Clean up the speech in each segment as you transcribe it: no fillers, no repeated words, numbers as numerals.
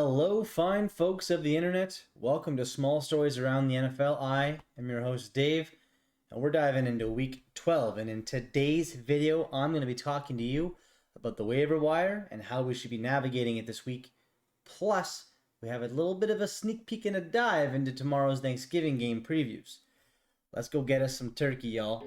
Hello, fine folks of the internet. Welcome to Small Stories Around the NFL. I am your host, Dave, and we're diving into week 12. And in today's video, I'm going to be talking to you about the waiver wire and how we should be navigating it this week. Plus, we have a little bit of a sneak peek and a dive into tomorrow's Thanksgiving game previews. Let's go get us some turkey, y'all.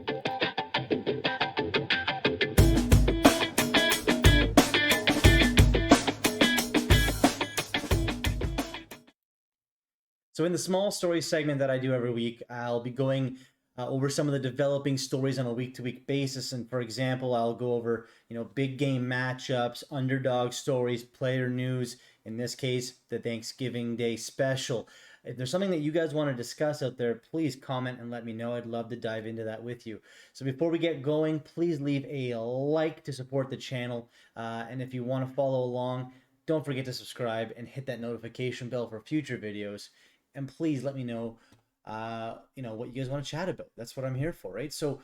So in the small story segment that I do every week, I'll be going over some of the developing stories on a week-to-week basis. And for example, I'll go over big game matchups, underdog stories, player news. In this case, the Thanksgiving Day special. If there's something that you guys want to discuss out there, please comment and let me know. I'd love to dive into that with you. So before we get going, please leave a like to support the channel. And if you want to follow along, don't forget to subscribe and hit that notification bell for future videos. And please let me know, what you guys want to chat about. That's what I'm here for, right? So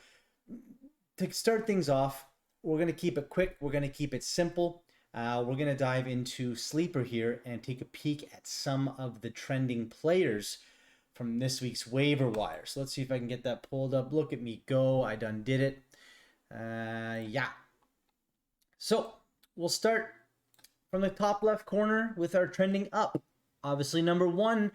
to start things off, we're going to keep it quick. We're going to keep it simple. We're going to dive into Sleeper here and take a peek at some of the trending players from this week's waiver wire. So let's see if I can get that pulled up. Look at me go. I done did it. Yeah. So we'll start from the top left corner with our trending up. Obviously, number one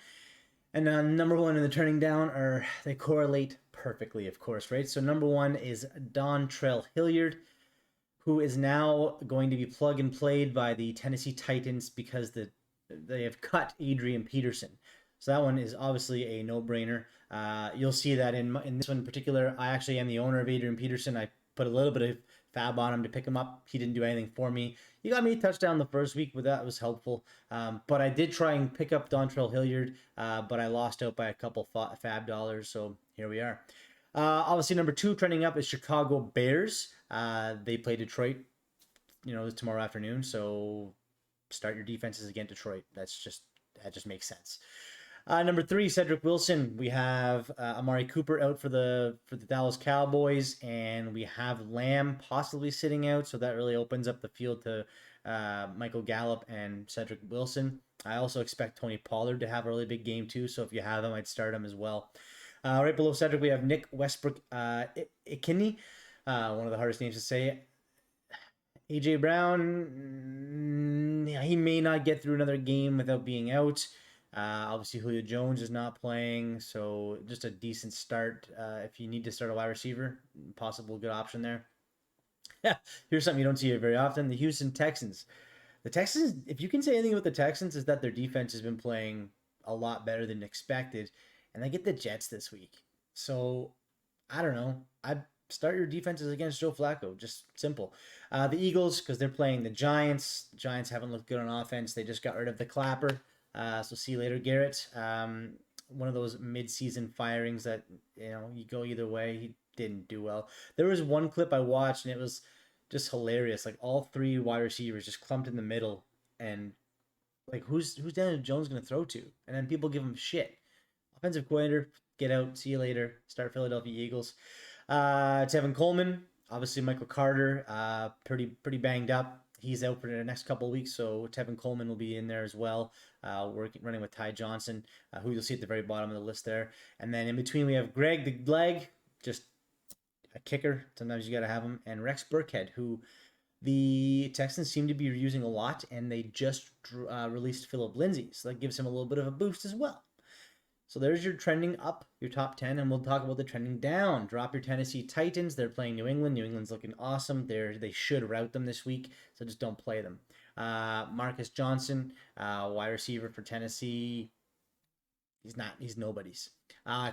and number one in the turning down they correlate perfectly, of course, right? So number one is Dontrell Hilliard, who is now going to be plug and played by the Tennessee Titans because they have cut Adrian Peterson. So that one is obviously a no-brainer. You'll see that in this one in particular, I actually am the owner of Adrian Peterson. I put a little bit of fab on him to pick him up. He didn't do anything for me. He got me a touchdown the first week, but that was helpful. But I did try and pick up Dontrell Hilliard, but I lost out by a couple fab dollars, so here we are. Obviously, number two trending up is Chicago Bears. They play Detroit, tomorrow afternoon, so start your defenses against Detroit. That just makes sense. Number three, Cedric Wilson. We have Amari Cooper out for the Dallas Cowboys, and we have Lamb possibly sitting out, so that really opens up the field to Michael Gallup and Cedric Wilson. I also expect Tony Pollard to have a really big game too, so if you have him, I'd start him as well. Right below Cedric, we have Nick Westbrook Ikini, one of the hardest names to say. AJ Brown, he may not get through another game without being out. Obviously, Julio Jones is not playing, so just a decent start. If you need to start a wide receiver, possible good option there. Here's something you don't see very often: the Houston Texans. The Texans, if you can say anything about the Texans, is that their defense has been playing a lot better than expected, and they get the Jets this week. So I don't know. I start your defenses against Joe Flacco. Just simple. The Eagles, because they're playing the Giants. The Giants haven't looked good on offense. They just got rid of the Clapper. So see you later, Garrett. One of those mid-season firings that, you go either way. He didn't do well. There was one clip I watched, and it was just hilarious. Like, all three wide receivers just clumped in the middle, and, like, who's Daniel Jones going to throw to? And then people give him shit. Offensive coordinator, get out. See you later. Start Philadelphia Eagles. Tevin Coleman. Obviously, Michael Carter, pretty banged up. He's out for the next couple of weeks, so Tevin Coleman will be in there as well, running with Ty Johnson, who you'll see at the very bottom of the list there. And then in between, we have Greg the Leg, just a kicker. Sometimes you got to have him. And Rex Burkhead, who the Texans seem to be using a lot, and they just released Phillip Lindsay, so that gives him a little bit of a boost as well. So there's your trending up, your top 10, and we'll talk about the trending down. Drop your Tennessee Titans. They're playing New England. New England's looking awesome. They should rout them this week, so just don't play them. Marcus Johnson, wide receiver for Tennessee. He's nobody's.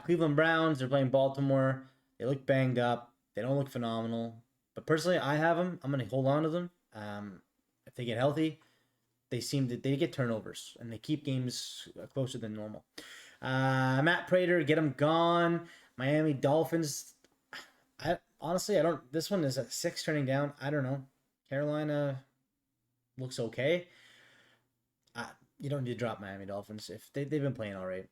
Cleveland Browns, they're playing Baltimore. They look banged up. They don't look phenomenal. But personally, I have them. I'm going to hold on to them. If they get healthy, they get turnovers, and they keep games closer than normal. Matt Prater, get him gone. Miami Dolphins. This one is a 6 turning down. I don't know. Carolina looks okay. You don't need to drop Miami Dolphins if they've been playing all right.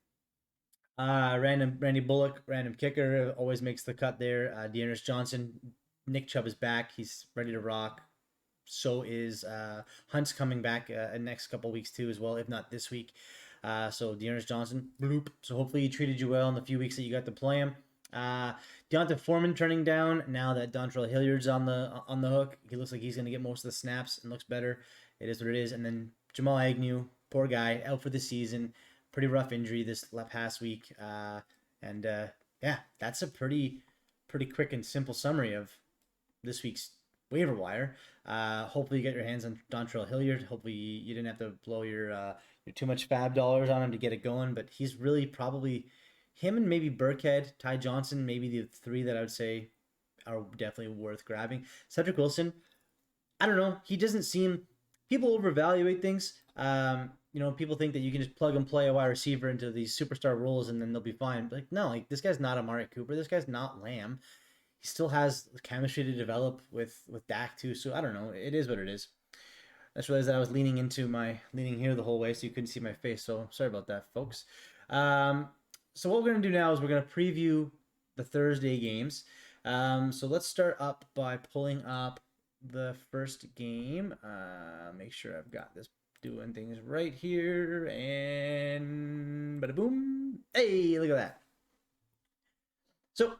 Randy Bullock, random kicker, always makes the cut there. Dearness Johnson. Nick Chubb is back. He's ready to rock. So is Hunt's coming back next couple weeks too as well, if not this week. So Dearness Johnson, bloop. So hopefully he treated you well in the few weeks that you got to play him. Deonta Foreman turning down now that Dontrell Hilliard's on the hook. He looks like he's going to get most of the snaps and looks better. It is what it is. And then Jamal Agnew, poor guy, out for the season. Pretty rough injury this past week. Yeah, that's a pretty quick and simple summary of this week's waiver wire. Hopefully you get your hands on Dontrell Hilliard. Hopefully you didn't have to blow your too much fab dollars on him to get it going. But he's really probably him and maybe Burkhead, Ty Johnson, maybe the three that I would say are definitely worth grabbing. Cedric Wilson, I don't know. He doesn't seem, people overvaluate things. People think that you can just plug and play a wide receiver into these superstar roles and then they'll be fine. Like, no, like this guy's not Amari Cooper. This guy's not Lamb. He still has chemistry to develop with Dak too. So I don't know. It is what it is. I just realized that I was leaning here the whole way, so you couldn't see my face. So sorry about that, folks. So what we're gonna do now is we're gonna preview the Thursday games. So let's start up by pulling up the first game. Make sure I've got this doing things right here, and bada boom. Hey, look at that. So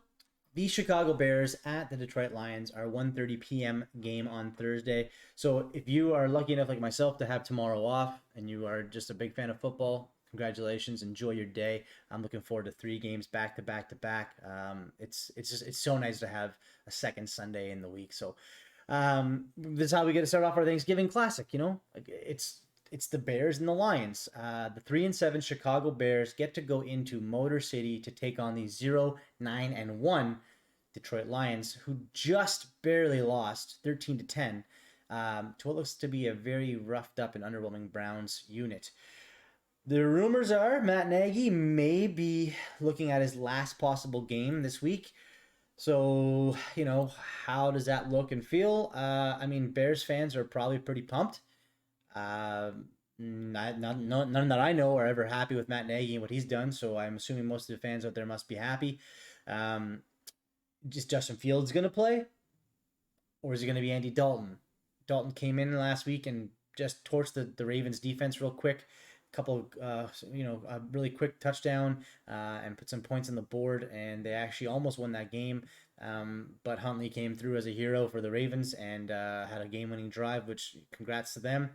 the Chicago Bears at the Detroit Lions are 1:30 p.m. game on Thursday. So if you are lucky enough like myself to have tomorrow off and you are just a big fan of football, congratulations, enjoy your day. I'm looking forward to 3 games back to back to back. It's so nice to have a second Sunday in the week. So this is how we get to start off our Thanksgiving classic. It's the Bears and the Lions. The 3-7 Chicago Bears get to go into Motor City to take on the 0-9-1 Detroit Lions, who just barely lost 13-10 to what looks to be a very roughed up and underwhelming Browns unit. The rumors are Matt Nagy may be looking at his last possible game this week. So, how does that look and feel? Bears fans are probably pretty pumped. None that I know are ever happy with Matt Nagy and what he's done, so I'm assuming most of the fans out there must be happy. Just Justin Fields going to play? Or is it going to be Andy Dalton? Dalton came in last week and just torched the Ravens defense real quick. Couple, a really quick touchdown and put some points on the board, and they actually almost won that game. But Huntley came through as a hero for the Ravens and had a game-winning drive, which congrats to them.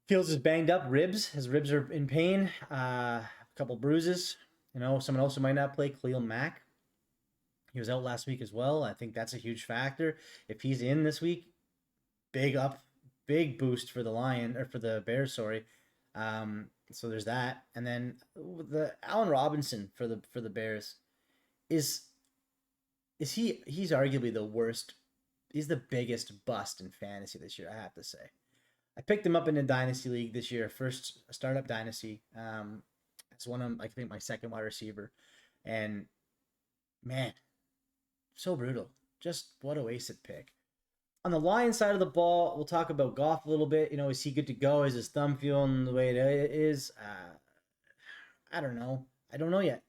Fields is banged up, his ribs are in pain, a couple bruises. Someone else who might not play, Khalil Mack. He was out last week as well. I think that's a huge factor. If he's in this week, big boost for the Bears, sorry. So there's that. And then the Allen Robinson for the Bears he's arguably the worst. He's the biggest bust in fantasy this year, I have to say. I picked him up in a dynasty league this year, first startup dynasty. It's one of, I think, my second wide receiver. And man, so brutal. Just what a wasted pick. On the Lions side of the ball, we'll talk about Goff a little bit. Is he good to go? Is his thumb feeling the way it is? I don't know. I don't know yet.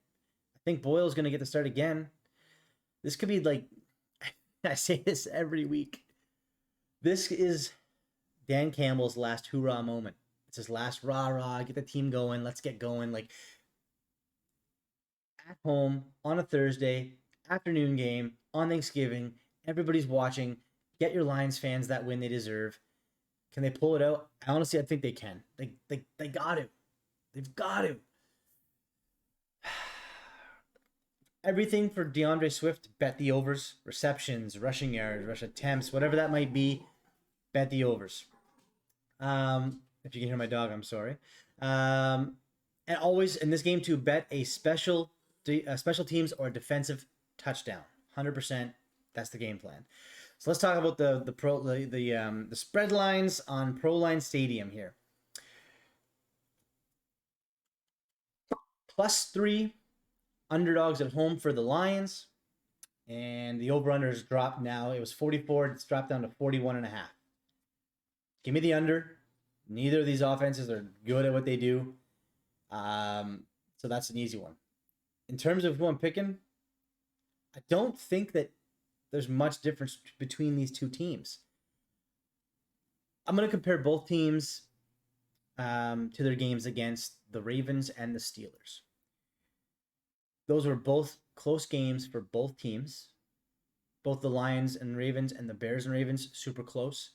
I think Boyle's going to get the start again. This could be like, I say this every week. This is Dan Campbell's last hoorah moment. It's his last rah-rah, get the team going, let's get going. Like, at home, on a Thursday, afternoon game, on Thanksgiving, everybody's watching. Get your Lions fans that win they deserve. Can they pull it out? Honestly, I think they can. They got to. They've got to. Everything for DeAndre Swift, bet the overs. Receptions, rushing yards, rush attempts, whatever that might be, bet the overs. If you can hear my dog, I'm sorry. And always in this game too, bet a special teams or defensive touchdown. 100%. That's the game plan. So let's talk about the spread lines on ProLine Stadium here. +3 underdogs at home for the Lions, and the over/under has dropped now. It was 44. It's dropped down to 41.5. Give me the under. Neither of these offenses are good at what they do. So that's an easy one. In terms of who I'm picking, I don't think that there's much difference between these two teams. I'm going to compare both teams to their games against the Ravens and the Steelers. Those were both close games for both teams. Both the Lions and Ravens and the Bears and Ravens, super close.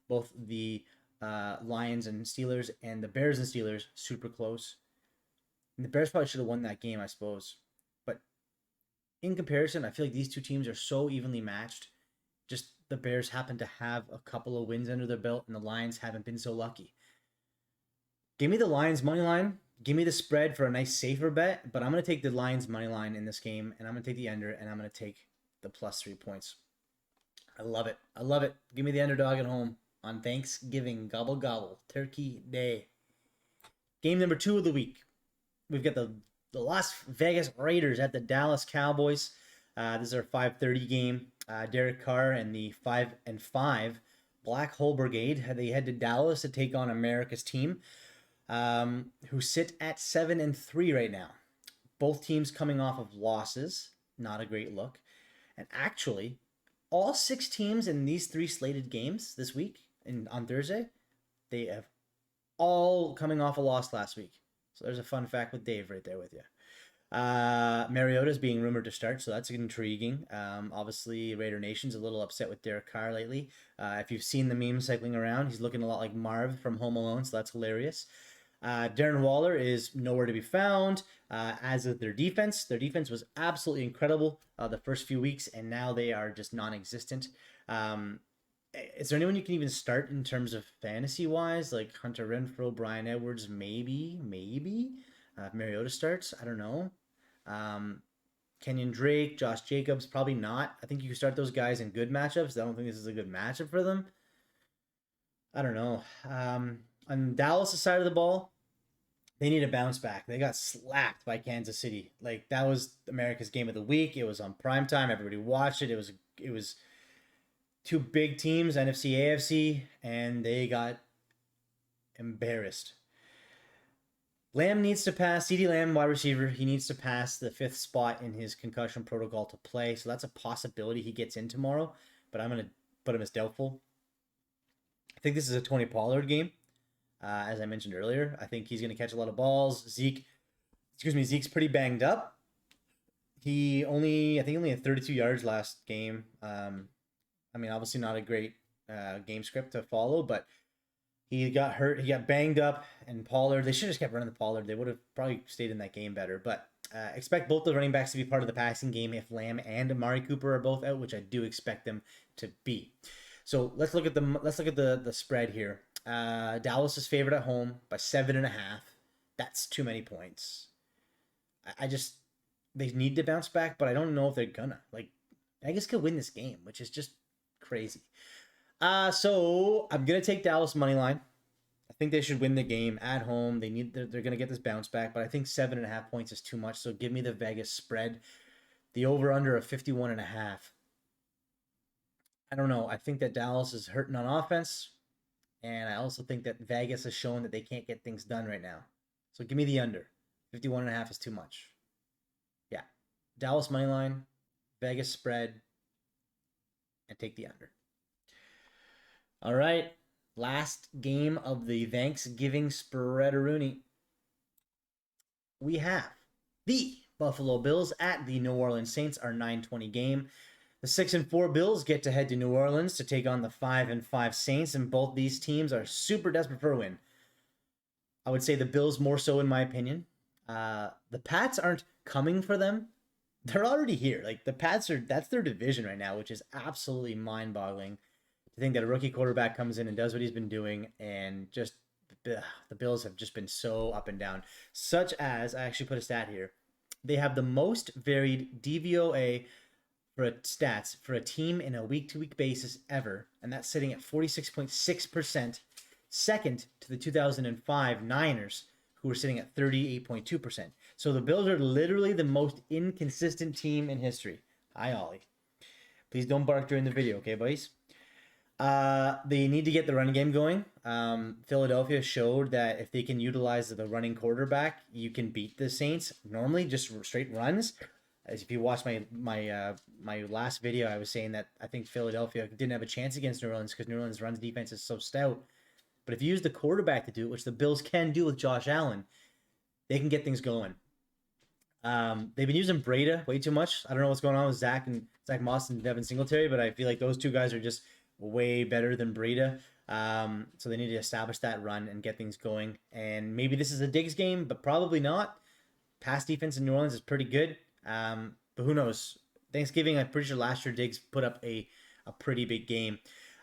Both the Lions and Steelers and the Bears and Steelers, super close. And the Bears probably should have won that game, I suppose. But in comparison, I feel like these two teams are so evenly matched. Just the Bears happen to have a couple of wins under their belt, and the Lions haven't been so lucky. Give me the Lions money line. Give me the spread for a nice safer bet, but I'm going to take the Lions money line in this game, and I'm going to take the under, and I'm going to take the plus 3 points. I love it. I love it. Give me the underdog at home on Thanksgiving. Gobble Gobble. Turkey Day. Game number 2 of the week. We've got the Las Vegas Raiders at the Dallas Cowboys. This is our 5:30 game. Derek Carr and the 5-5 Black Hole Brigade. They head to Dallas to take on America's team, who sit at 7-3 right now. Both teams coming off of losses. Not a great look. And actually, all 6 teams in these 3 slated games this week and on Thursday, they have all coming off a loss last week. So there's a fun fact with Dave right there with you. Mariota is being rumored to start, so that's intriguing. Obviously, Raider Nation's a little upset with Derek Carr lately. If you've seen the memes cycling around, he's looking a lot like Marv from Home Alone, so that's hilarious. Darren Waller is nowhere to be found, as is their defense. Their defense was absolutely incredible the first few weeks, and now they are just non-existent. Is there anyone you can even start in terms of fantasy-wise? Like Hunter Renfrow, Bryan Edwards, maybe. If Mariota starts, I don't know. Kenyon Drake, Josh Jacobs, probably not. I think you can start those guys in good matchups. I don't think this is a good matchup for them. I don't know. On Dallas' side of the ball, they need a bounce back. They got slapped by Kansas City. Like, that was America's game of the week. It was on primetime. Everybody watched it. It was 2 big teams, NFC, AFC, and they got embarrassed. Lamb needs to pass. CeeDee Lamb, wide receiver, he needs to pass the 5th spot in his concussion protocol to play. So that's a possibility he gets in tomorrow, but I'm going to put him as doubtful. I think this is a Tony Pollard game. As I mentioned earlier, I think he's going to catch a lot of balls. Zeke's pretty banged up. I think only had 32 yards last game. Obviously not a great game script to follow, but he got hurt. He got banged up, and Pollard, they should have just kept running the Pollard. They would have probably stayed in that game better, but expect both the running backs to be part of the passing game if Lamb and Amari Cooper are both out, which I do expect them to be. So let's look at the spread here. Dallas is favored at home by 7.5. That's too many points. They need to bounce back, but I don't know if they're gonna. Like, Vegas could win this game, which is just crazy. So I'm gonna take Dallas money line. I think they should win the game at home. They're gonna get this bounce back, but I think 7.5 points is too much. So give me the Vegas spread, the over under of 51.5. I don't know. I think that Dallas is hurting on offense, and I also think that Vegas has shown that they can't get things done right now. So give me the under. 51.5 is too much. Yeah, Dallas money line, Vegas spread, and take the under. All right, last game of the Thanksgiving spreadaroonie. We have the Buffalo Bills at the New Orleans Saints, our 9:20 game. The 6-4 Bills get to head to New Orleans to take on the 5-5 Saints, and both these teams are super desperate for a win. I would say the Bills more so, in my opinion. The Pats aren't coming for them. They're already here. Like, that's their division right now, which is absolutely mind-boggling. To think that a rookie quarterback comes in and does what he's been doing, and just the Bills have just been so up and down. Such as, I actually put a stat here, they have the most varied DVOA for stats for a team in a week-to-week basis ever, and that's sitting at 46.6%, second to the 2005 Niners, who were sitting at 38.2%. So the Bills are literally the most inconsistent team in history. Hi, Ollie. Please don't bark during the video, okay, buddies? They need to get the running game going. Philadelphia showed that if they can utilize the running quarterback, you can beat the Saints. Normally, just straight runs. As if you watched my last video, I was saying that I think Philadelphia didn't have a chance against New Orleans because New Orleans' runs defense is so stout. But if you use the quarterback to do it, which the Bills can do with Josh Allen, they can get things going. They've been using Breda way too much. I don't know what's going on with Zach Moss and Devin Singletary, but I feel like those two guys are just way better than Breda. So they need to establish that run and get things going. And maybe this is a Diggs game, but probably not. Pass defense in New Orleans is pretty good. But who knows? Thanksgiving, I'm pretty sure last year Diggs put up a pretty big game.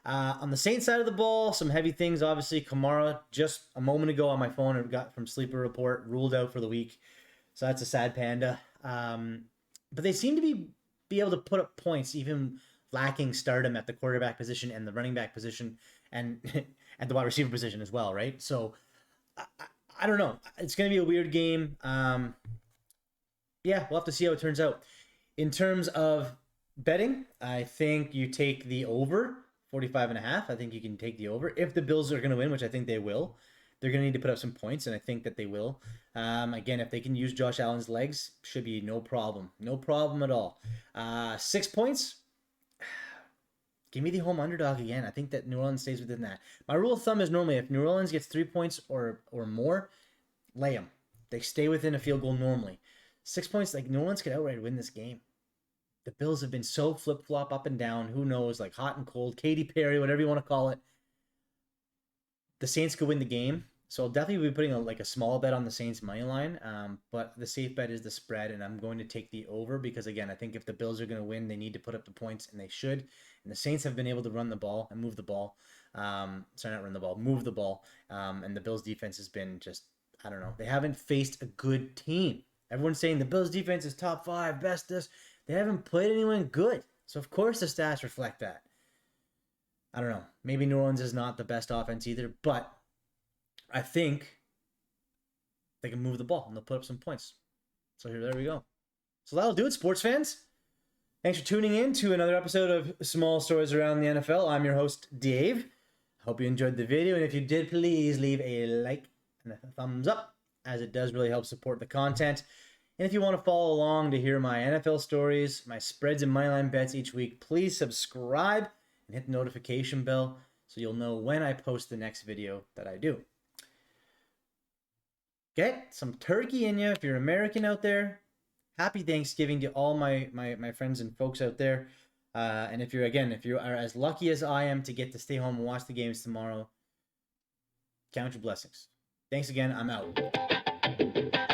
On the Saints side of the ball, some heavy things. Obviously, Kamara, just a moment ago on my phone, I got from Sleeper Report, ruled out for the week. So that's a sad panda. But they seem to be able to put up points, even lacking stardom at the quarterback position and the running back position and at the wide receiver position as well, right? So I don't know. It's going to be a weird game. Yeah, we'll have to see how it turns out. In terms of betting, I think you take the over 45.5. I think you can take the over. If the Bills are going to win, which I think they will, they're going to need to put up some points, and I think that they will. Again, if they can use Josh Allen's legs, should be no problem. No problem at all. 6 points. Give me the home underdog again. I think that New Orleans stays within that. My rule of thumb is normally if New Orleans gets 3 points or more, lay them. They stay within a field goal normally. 6 points, like New Orleans could outright win this game. The Bills have been so flip-flop up and down. Who knows, like hot and cold, Katy Perry, whatever you want to call it. The Saints could win the game. So I'll definitely be putting a small bet on the Saints money line. But the safe bet is the spread, and I'm going to take the over because, again, I think if the Bills are going to win, they need to put up the points, and they should. And the Saints have been able to run the ball and move the ball. Sorry, not run the ball, move the ball. And the Bills' defense has been just, I don't know. They haven't faced a good team. Everyone's saying the Bills' defense is top 5, best this. They haven't played anyone good. So, of course, the stats reflect that. I don't know. Maybe New Orleans is not the best offense either, but I think they can move the ball and they'll put up some points. So there we go. So that'll do it, sports fans. Thanks for tuning in to another episode of Small Stories Around the NFL. I'm your host, Dave. Hope you enjoyed the video. And if you did, please leave a like and a thumbs up, as it does really help support the content. And if you want to follow along to hear my NFL stories, my spreads and moneyline bets each week, please subscribe and hit the notification bell so you'll know when I post the next video that I do. Get some turkey in you if you're American out there. Happy Thanksgiving to all my friends and folks out there. And if you are as lucky as I am to get to stay home and watch the games tomorrow, count your blessings. Thanks again. I'm out.